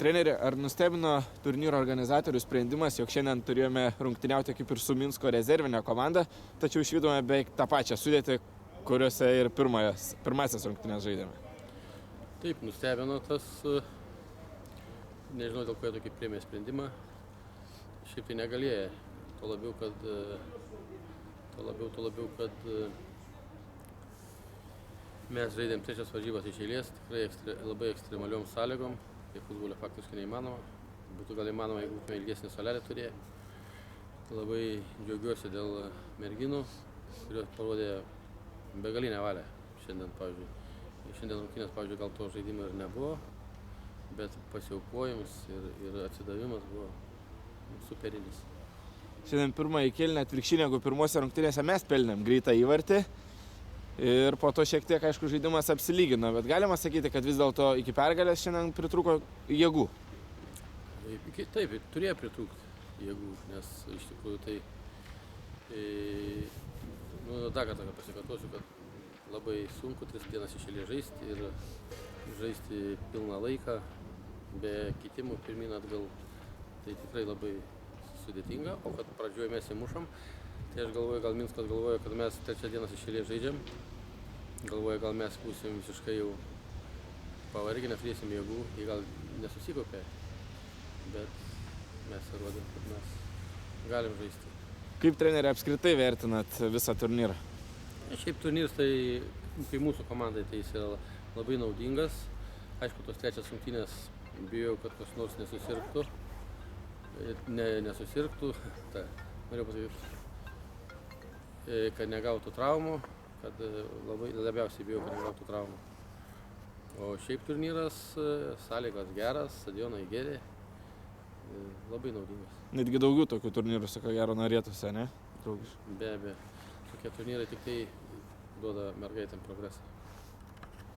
Treneri, ar nustebino turnyro organizatorių sprendimas, jog šiandien turėjome rungtyniauti kaip ir su Minsko rezervinė komanda, tačiau išvydome beveik tą pačią sudėtį, kuriuose ir pirmasis rungtynės žaidėme? Taip, nustebino tas, nežinau dėl ko jie tokį priėmė sprendimą, šiaip tai negalėjo, tuo labiau, kad mes žaidėm trečias varžybas iš eilės, tikrai labai ekstremaliom sąlygom. Tai futbolio faktiškai neįmanoma. Būtų gal įmanoma, jeigu būtume ilgesnį suolelį turėję. Labai džiaugiuosi dėl merginų, kurios parodė begalinę valią šiandien, pavyzdžiui. Šiandien rungtynės, pavyzdžiui, gal to žaidimo ir nebuvo, bet pasiaukojimas ir atsidavimas buvo superinis. Šiandien pirmąjį kėlinį atvirkščiai negu pirmose rungtynėse mes pelnėm greitą įvartį. Ir po to šiek tiek, aišku, žaidimas apsilygino, bet galima sakyti, kad vis dėlto iki pergalės šiandien pritrūko jėgų. Taip, turėjo pritrūkti jėgų, nes iš tikrųjų tai, dar kartą pasikartosiu, kad labai sunku 3 dienas iš eilės žaisti ir žaisti pilną laiką, be kitimų pirmyn atgal, tai tikrai labai sudėtinga, o kad pradžioje mes įmušom. Tai aš galvoju, gal Minskas galvoja, kad mes 3 dienas iš eilės žaidžiam. Galvoju, gal mes būsim visiškai jau pavargę, neturėsim jėgų, jie gal nesusikopė. Bet mes įrodėm, kad mes galim žaisti. Kaip treneri apskritai vertinat visą turnyrą? Šiaip turnyras tai, kaip mūsų komandai, tai jis yra labai naudingas. Aišku, tos trečias rungtynės bijau, kad kas nors nesusirgtų. Nesusirgtų, noriu pasakyti, kad negautų traumų, kad labiausiai bijau, kad negautų traumų. O šiaip turnyras, sąlygas geras, stadionai geri, labai naudingas. Netgi daugiau tokių turnyrų, ko gero, norėtųsi, ne? Be abejo, tokie turnyrai tik tai duoda mergaitėm progresą.